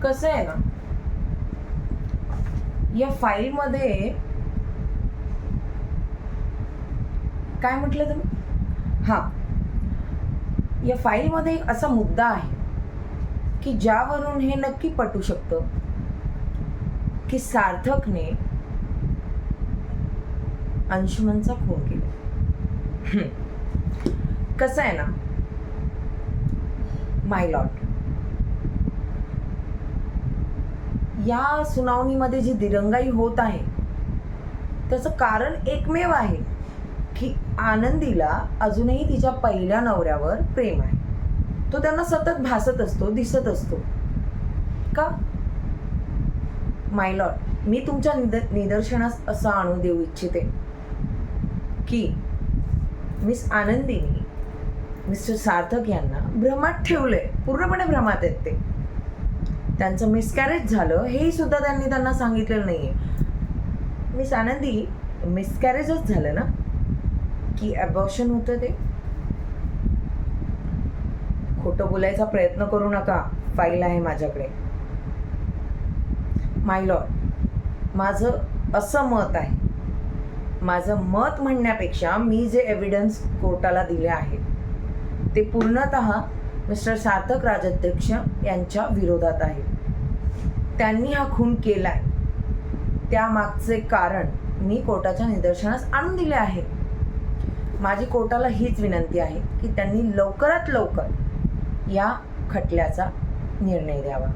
कसं आहे ना, या फाईलमध्ये काय म्हटलं तुम्ही? हां, या फाईलमध्ये एक असा मुद्दा आहे की ज्यावरून हे नक्की पटू शकतं की सार्थकने अंशुमनचा खून केला. कसं आहे ना माय लॉर्ड, या सुनावणीमध्ये जी दिरंगाई होत आहे त्याचं कारण एकमेव आहे की आनंदीला अजूनही तिच्या पहिल्या नवऱ्यावर प्रेम आहे. तो त्यांना सतत भासत असतो, दिसत असतो. का माय लॉर्ड, मी तुमच्या निदर्शनास असं आणू देऊ इच्छिते की मिस आनंदीने मिस्टर सार्थक यांना भ्रमात ठेवलंय, पूर्णपणे भ्रमात आहेत ते. त्यांचं मिसकॅरेज झालं हेही सुद्धा त्यांना सांगितलेलं नाहीये. मिस आनंदी, मिसकॅरेजच झालं ना की अबॉर्शन होतं? ते खोटं बोलायचा प्रयत्न करू नका, फाईल आहे माझ्याकडे. माय लॉर्ड, माझं असं मत आहे, माझं मत म्हणण्यापेक्षा मी जे एव्हिडन्स कोर्टाला दिले आहेत ते पूर्णतः मिस्टर सार्थक राजाध्यक्ष यांच्या विरोधात आहे. त्यांनी हा खून केलाय, त्यामागचे कारण मी कोर्टाच्या निदर्शनास आणून दिले आहे. माझी कोर्टाला हीच विनंती आहे की त्यांनी लवकरात लवकर या खटल्याचा निर्णय द्यावा.